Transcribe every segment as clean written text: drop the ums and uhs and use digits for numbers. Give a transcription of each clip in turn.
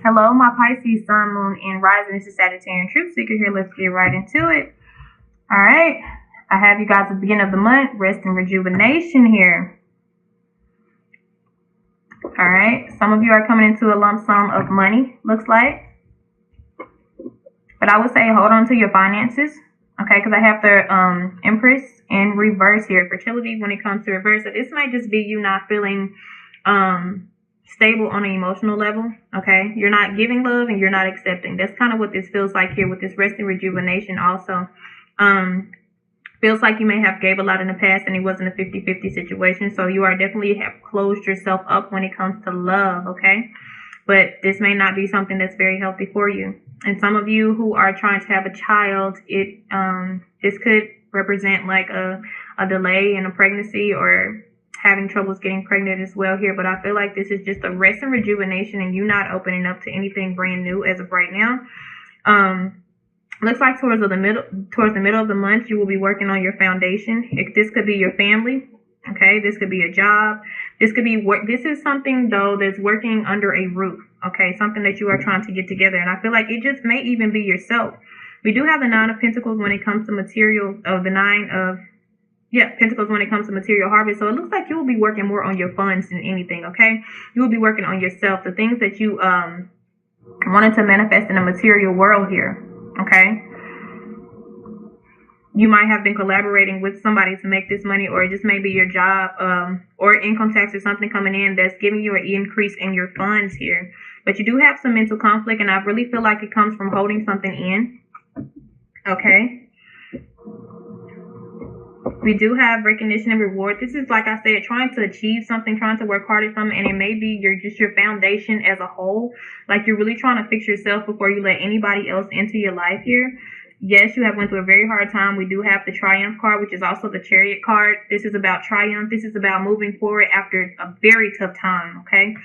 Hello, my Pisces, Sun, Moon, and Rising. This is Sagittarian Truth Seeker here. Let's get right into it. All right. I have you guys at the beginning of the month, rest and rejuvenation here. All right. Some of you are coming into a lump sum of money, looks like. But I would say hold on to your finances. Okay, because I have the Empress in reverse here. Fertility when it comes to reverse. So this might just be you not feeling stable on an emotional level. Okay, you're not giving love and you're not accepting. That's kind of what this feels like here with this rest and rejuvenation also. Feels like you may have gave a lot in the past and it wasn't a 50-50 situation. So you are definitely have closed yourself up when it comes to love. Okay, but this may not be something that's very healthy for you. And some of you who are trying to have a child, this could represent like a delay in a pregnancy or having troubles getting pregnant as well here. But I feel like this is just a rest and rejuvenation and you not opening up to anything brand new as of right now. Looks like towards the middle of the month, you will be working on your foundation. This could be your family. Okay, this could be a job. This could be work. This is something though that's working under a roof. Okay, something that you are trying to get together. And I feel like it just may even be yourself. We do have the Nine of Pentacles when it comes to material, Pentacles when it comes to material harvest. So it looks like you will be working more on your funds than anything. Okay, you will be working on yourself, the things that you wanted to manifest in the material world here. Okay. You might have been collaborating with somebody to make this money, or it just may be your job or income tax or something coming in that's giving you an increase in your funds here. But you do have some mental conflict, and I really feel like it comes from holding something in. Okay. We do have recognition and reward. This is, like I said, trying to achieve something, trying to work hard at something, and it may be your foundation as a whole. Like you're really trying to fix yourself before you let anybody else into your life here. Yes, you have went through a very hard time. We do have the Triumph card, which is also the Chariot card. This is about triumph. This is about moving forward after a very tough time, okay?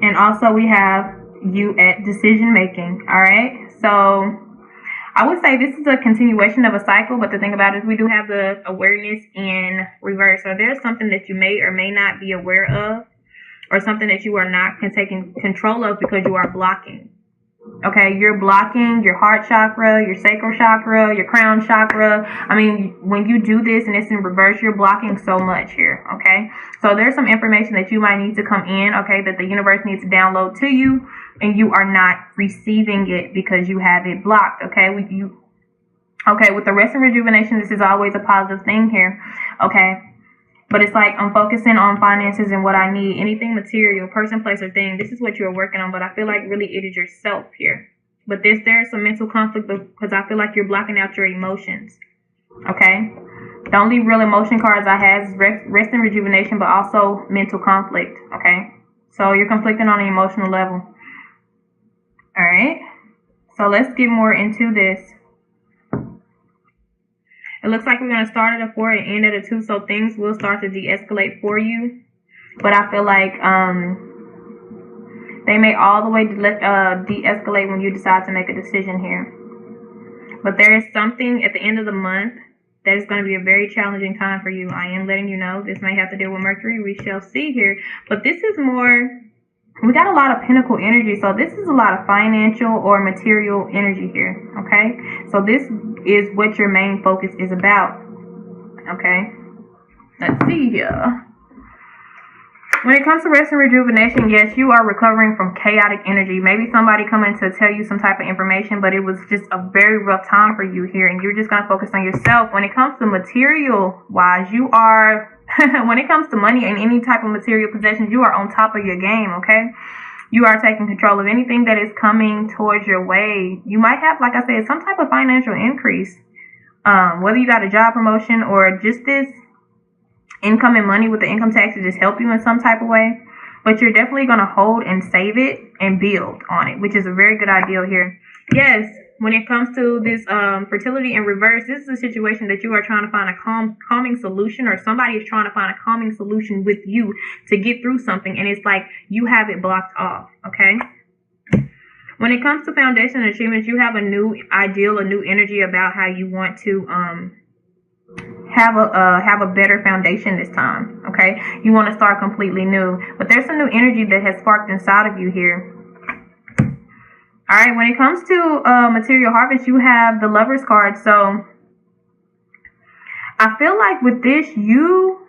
And also we have you at decision making, all right? So I would say this is a continuation of a cycle, but the thing about it is we do have the awareness in reverse. So there's something that you may or may not be aware of, or something that you are not taking control of because you are blocking. Okay, you're blocking your heart chakra, your sacral chakra, your crown chakra. I mean, when you do this and it's in reverse, you're blocking so much here. Okay, so there's some information that you might need to come in, okay, that the universe needs to download to you, and you are not receiving it because you have it blocked. Okay, with the rest and rejuvenation, this is always a positive thing here. Okay. But it's like I'm focusing on finances and what I need. Anything material, person, place, or thing. This is what you're working on. But I feel like really it is yourself here. But there's some mental conflict because I feel like you're blocking out your emotions. Okay? The only real emotion cards I have is rest and rejuvenation, but also mental conflict. Okay? So you're conflicting on an emotional level. Alright? So let's get more into this. It looks like we're going to start at a 4 and end at a 2, so things will start to de-escalate for you. But I feel like they may all the way de-escalate when you decide to make a decision here. But there is something at the end of the month that is going to be a very challenging time for you. I am letting you know. This may have to deal with Mercury. We shall see here. But this is more... We got a lot of Pentacle energy, so this is a lot of financial or material energy here, okay? So this is what your main focus is about, okay? Let's see here. When it comes to rest and rejuvenation, yes, you are recovering from chaotic energy. Maybe somebody coming to tell you some type of information, but it was just a very rough time for you here, and you're just going to focus on yourself. When it comes to material-wise, you are... when it comes to money and any type of material possessions, you are on top of your game, okay? You are taking control of anything that is coming towards your way. You might have, like I said, some type of financial increase. Whether you got a job promotion or just this incoming money with the income tax to just help you in some type of way. But you're definitely going to hold and save it and build on it, which is a very good idea here. Yes. When it comes to this fertility in reverse, this is a situation that you are trying to find a calming solution, or somebody is trying to find a calming solution with you to get through something, and it's like you have it blocked off, okay? When it comes to foundation and achievements, you have a new ideal, a new energy about how you want to have a better foundation this time, okay? You want to start completely new, but there's some new energy that has sparked inside of you here. All right, when it comes to material harvest, you have the Lover's card. So I feel like with this, you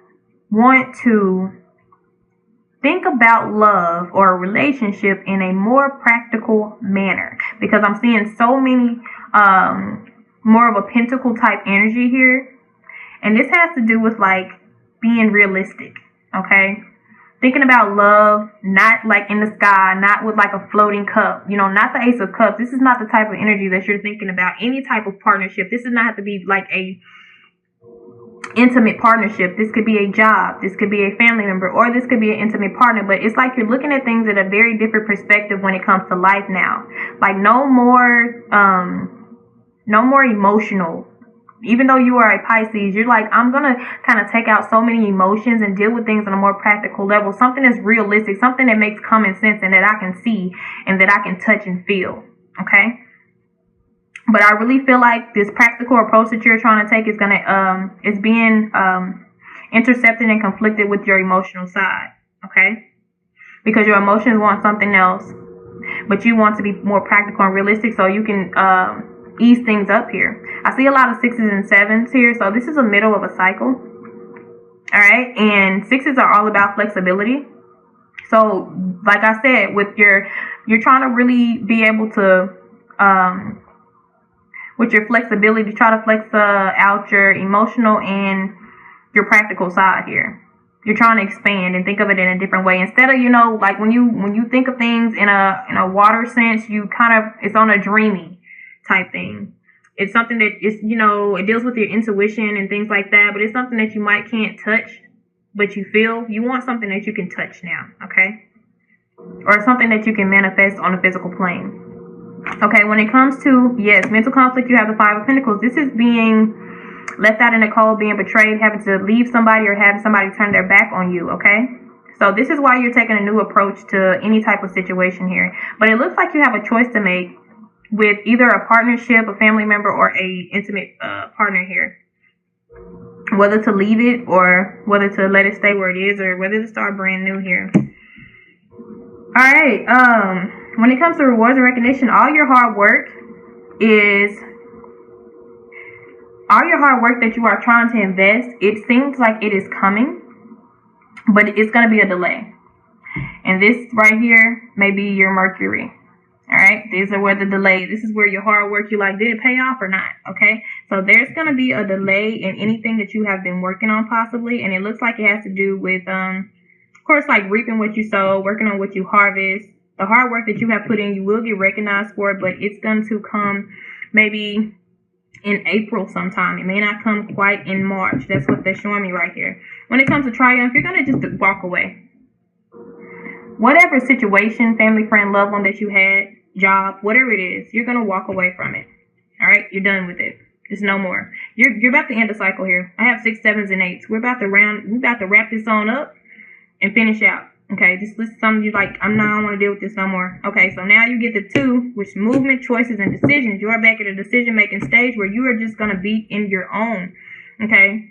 want to think about love or a relationship in a more practical manner, because I'm seeing so many more of a pentacle type energy here. And this has to do with like being realistic, okay? Thinking about love, not like in the sky, not with like a floating cup, you know, not the Ace of Cups. This is not the type of energy that you're thinking about. Any type of partnership. This does not have to be like a intimate partnership. This could be a job. This could be a family member, or this could be an intimate partner. But it's like you're looking at things at a very different perspective when it comes to life now. Like no more emotional. Even though you are a Pisces, you're like, I'm going to kind of take out so many emotions and deal with things on a more practical level. Something that's realistic, something that makes common sense and that I can see and that I can touch and feel. Okay? But I really feel like this practical approach that you're trying to take is is being intercepted and conflicted with your emotional side. Okay? Because your emotions want something else, but you want to be more practical and realistic so you can ease things up here. I see a lot of 6s and 7s here, so this is a middle of a cycle. All right, and 6s are all about flexibility. So, like I said, with you're trying to really be able to, with your flexibility, try to flex out your emotional and your practical side here. You're trying to expand and think of it in a different way. Instead of, you know, like when you think of things in a water sense, you kind of, it's on a dreamy type thing. It's something that is, you know, it deals with your intuition and things like that, but it's something that you might can't touch, but you feel. You want something that you can touch now, okay? Or something that you can manifest on a physical plane. Okay, when it comes to, yes, mental conflict, you have the 5 of Pentacles. This is being left out in the cold, being betrayed, having to leave somebody or having somebody turn their back on you, okay? So this is why you're taking a new approach to any type of situation here. But it looks like you have a choice to make with either a partnership, a family member, or a intimate partner here. Whether to leave it or whether to let it stay where it is or whether to start brand new here. Alright, when it comes to rewards and recognition, all your hard work that you are trying to invest, it seems like it is coming, but it's going to be a delay. And this right here may be your Mercury. All right, these are where the delay, this is where your hard work, you like, did it pay off or not? Okay, so there's going to be a delay in anything that you have been working on possibly, and it looks like it has to do with, of course, like reaping what you sow, working on what you harvest. The hard work that you have put in, you will get recognized for it, but it's going to come maybe in April sometime. It may not come quite in March. That's what they're showing me right here. When it comes to triumph, you're going to just walk away. Whatever situation, family, friend, loved one that you had, job, whatever it is, you're going to walk away from it. All right? You're done with it. There's no more. You're about to end the cycle here. I have 6, 7s, and 8s. We're about to wrap this on up and finish out. Okay, this is something you like, I don't want to deal with this no more. Okay, so now you get the 2, which movement, choices, and decisions. You are back at a decision-making stage where you are just going to be in your own. Okay,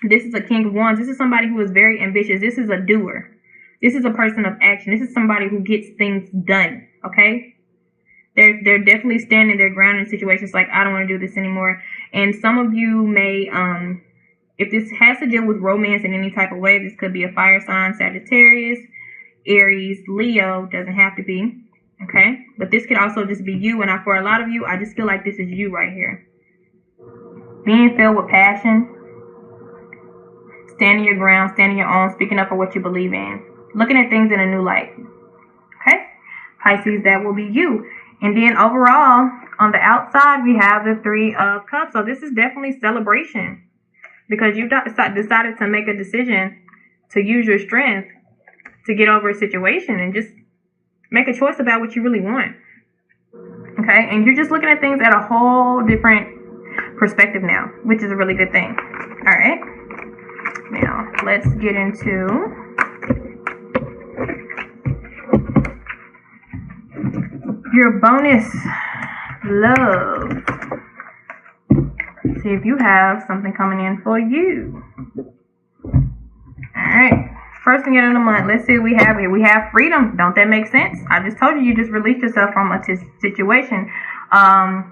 this is a King of Wands. This is somebody who is very ambitious. This is a doer. This is a person of action. This is somebody who gets things done. Okay, they're definitely standing their ground in situations like, I don't want to do this anymore. And some of you may, if this has to deal with romance in any type of way, this could be a fire sign, Sagittarius, Aries, Leo, doesn't have to be, okay? But this could also just be you, and for a lot of you, I just feel like this is you right here. Being filled with passion, standing your ground, standing your own, speaking up for what you believe in, looking at things in a new light, okay? Pisces, that will be you. And then overall, on the outside, we have the 3 of Cups. So this is definitely celebration, because you've decided to make a decision to use your strength to get over a situation and just make a choice about what you really want. Okay? And you're just looking at things at a whole different perspective now, which is a really good thing. All right? Now, let's get into your bonus love. See if you have something coming in for you. Alright. First thing in the month, let's see what we have here. We have freedom. Don't that make sense? I just told you, you just released yourself from a situation.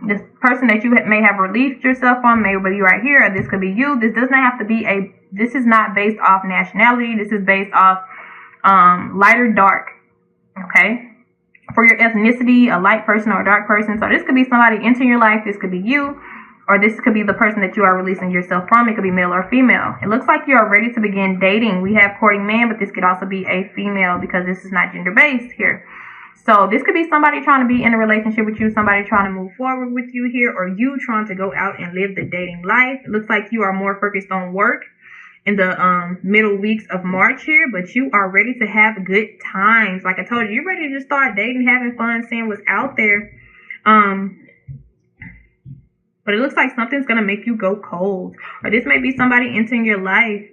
This person that you may have released yourself from, maybe you right here, or this could be you. This does not have to be this is not based off nationality. This is based off light or dark. Okay? For your ethnicity, a light person or a dark person. So this could be somebody entering your life. This could be you. Or this could be the person that you are releasing yourself from. It could be male or female. It looks like you are ready to begin dating. We have courting man, but this could also be a female because this is not gender-based here. So this could be somebody trying to be in a relationship with you, somebody trying to move forward with you here, or you trying to go out and live the dating life. It looks like you are more focused on work in the middle weeks of March here, but you are ready to have good times. Like I told you, you're ready to start dating, having fun, seeing what's out there. But it looks like something's going to make you go cold. Or this may be somebody entering your life.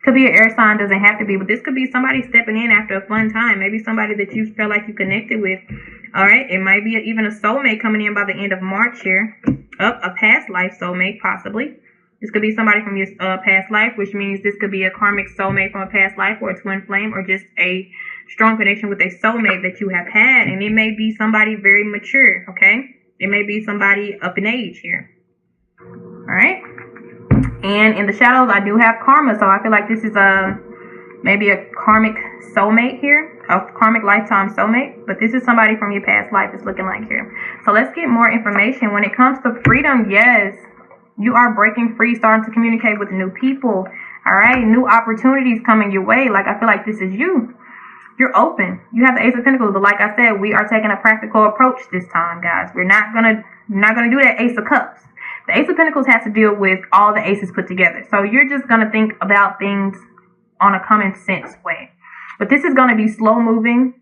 Could be an air sign, doesn't have to be. But this could be somebody stepping in after a fun time. Maybe somebody that you feel like you connected with. All right. It might be even a soulmate coming in by the end of March here. A past life soulmate, possibly. This could be somebody from your past life, which means this could be a karmic soulmate from a past life or a twin flame or just a strong connection with a soulmate that you have had. And it may be somebody very mature, okay? It may be somebody up in age here. All right. And in the shadows, I do have karma. So I feel like this is maybe a karmic soulmate here. A karmic lifetime soulmate. But this is somebody from your past life it's looking like here. So let's get more information. When it comes to freedom, yes. You are breaking free, starting to communicate with new people. All right. New opportunities coming your way. Like I feel like this is you. You're open. You have the Ace of Pentacles, but like I said, we are taking a practical approach this time, guys. We're not gonna do that Ace of Cups. The Ace of Pentacles has to deal with all the aces put together. So you're just gonna think about things on a common sense way. But this is gonna be slow moving,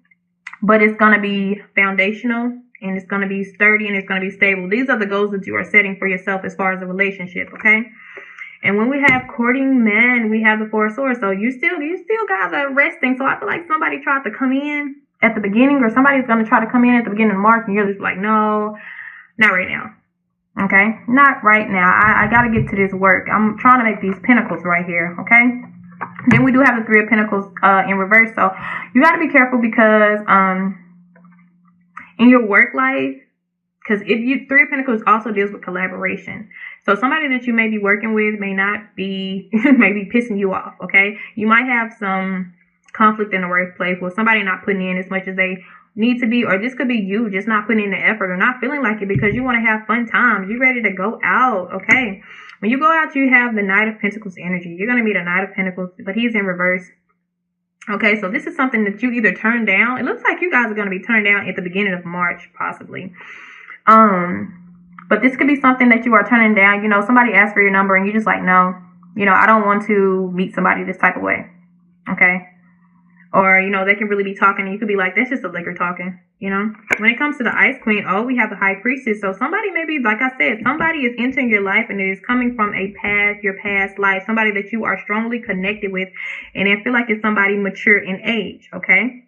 but it's gonna be foundational and it's gonna be sturdy and it's gonna be stable. These are the goals that you are setting for yourself as far as a relationship, okay? And when we have courting men, we have the Four of Swords. So you still guys are resting. So I feel like somebody tried to come in at the beginning, or somebody's going to try to come in at the beginning of March, and you're just like, no, not right now. Okay? Not right now. I got to get to this work. I'm trying to make these pentacles right here. Okay? Then we do have the Three of Pentacles in reverse. So you got to be careful because in your work life, because Three of Pentacles also deals with collaboration. So somebody that you may be working with may not be, may be pissing you off, okay? You might have some conflict in the workplace with somebody not putting in as much as they need to be, or this could be you just not putting in the effort or not feeling like it because you want to have fun times. You're ready to go out, okay? When you go out, you have the Knight of Pentacles energy. You're going to meet a Knight of Pentacles, but he's in reverse. Okay, so this is something that you either turn down. It looks like you guys are going to be turned down at the beginning of March, possibly. But this could be something that you are turning down. You know, somebody asks for your number and you're just like, no, you know, I don't want to meet somebody this type of way. Okay. Or, you know, they can really be talking and you could be like, that's just a liquor talking, you know. When it comes to the Ice Queen, we have the High Priestess. So somebody maybe, like I said, somebody is entering your life and it is coming from your past life. Somebody that you are strongly connected with. And I feel like it's somebody mature in age, okay.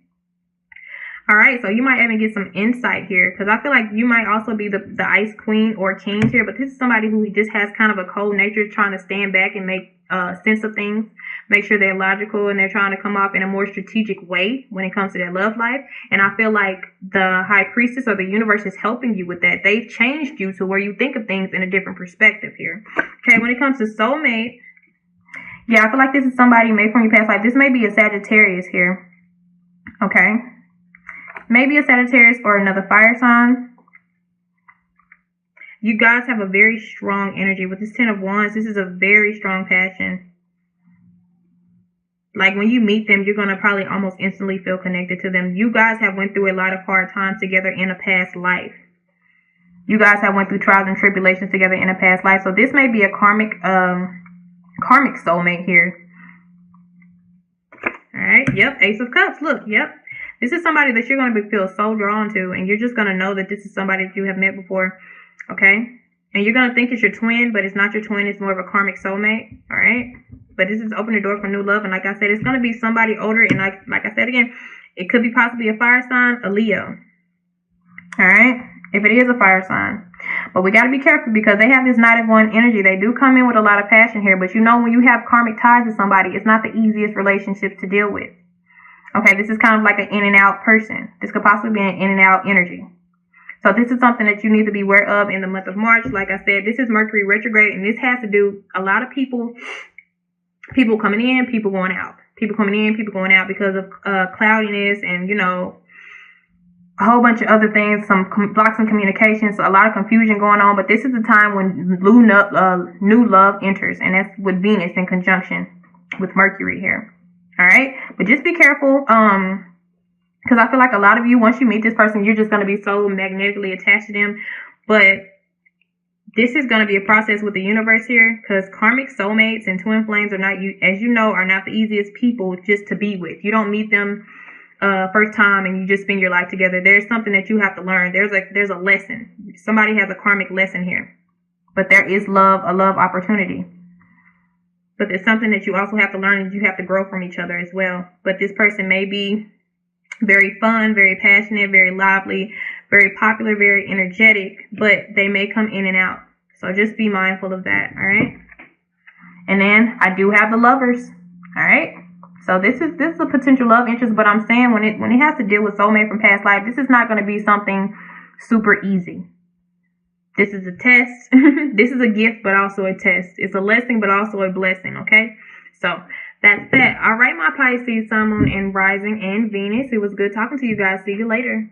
All right, so you might even get some insight here because I feel like you might also be the Ice Queen or King here, but this is somebody who just has kind of a cold nature, trying to stand back and make sense of things, make sure they're logical, and they're trying to come off in a more strategic way when it comes to their love life. And I feel like the High Priestess or the universe is helping you with that. They've changed you to where you think of things in a different perspective here. Okay, when it comes to soulmate, yeah, I feel like this is somebody made from your past life. This may be a Sagittarius here. Okay. Maybe a Sagittarius or another fire sign. You guys have a very strong energy. With this Ten of Wands, this is a very strong passion. Like when you meet them, you're going to probably almost instantly feel connected to them. You guys have went through a lot of hard times together in a past life. You guys have went through trials and tribulations together in a past life. So this may be a karmic soulmate here. All right. Yep. Ace of Cups. Look. Yep. This is somebody that you're going to feel so drawn to, and you're just going to know that this is somebody that you have met before, okay? And you're going to think it's your twin, but it's not your twin. It's more of a karmic soulmate, all right? But this is opening the door for new love, and like I said, it's going to be somebody older, and like I said again, it could be possibly a fire sign, a Leo, all right? If it is a fire sign. But we got to be careful because they have this Knight of Wands energy. They do come in with a lot of passion here. But you know, when you have karmic ties with somebody, it's not the easiest relationship to deal with. Okay, this is kind of like an in and out person. This could possibly be an in and out energy. So this is something that you need to be aware of in the month of March. Like I said, this is Mercury retrograde, and this has to do a lot of people coming in, people going out. People coming in, people going out because of cloudiness and, you know, a whole bunch of other things, some blocks in communication, so a lot of confusion going on. But this is the time when new love enters, and that's with Venus in conjunction with Mercury here. All right, but just be careful, because I feel like a lot of you, once you meet this person, you're just going to be so magnetically attached to them. But this is going to be a process with the universe here, because karmic soulmates and twin flames are not, as you know, are not the easiest people just to be with. You don't meet them first time and you just spend your life together. There's something that you have to learn. There's a lesson. Somebody has a karmic lesson here, but there is love, a love opportunity. But there's something that you also have to learn, and you have to grow from each other as well. But this person may be very fun, very passionate, very lively, very popular, very energetic, but they may come in and out. So just be mindful of that, all right? And then I do have the Lovers, all right? So this is a potential love interest, but I'm saying when it has to deal with soulmate from past life, this is not going to be something super easy. This is a test. This is a gift, but also a test. It's a lesson, but also a blessing, okay? So that's that. All right, my Pisces, Sun, Moon, and Rising, and Venus. It was good talking to you guys. See you later.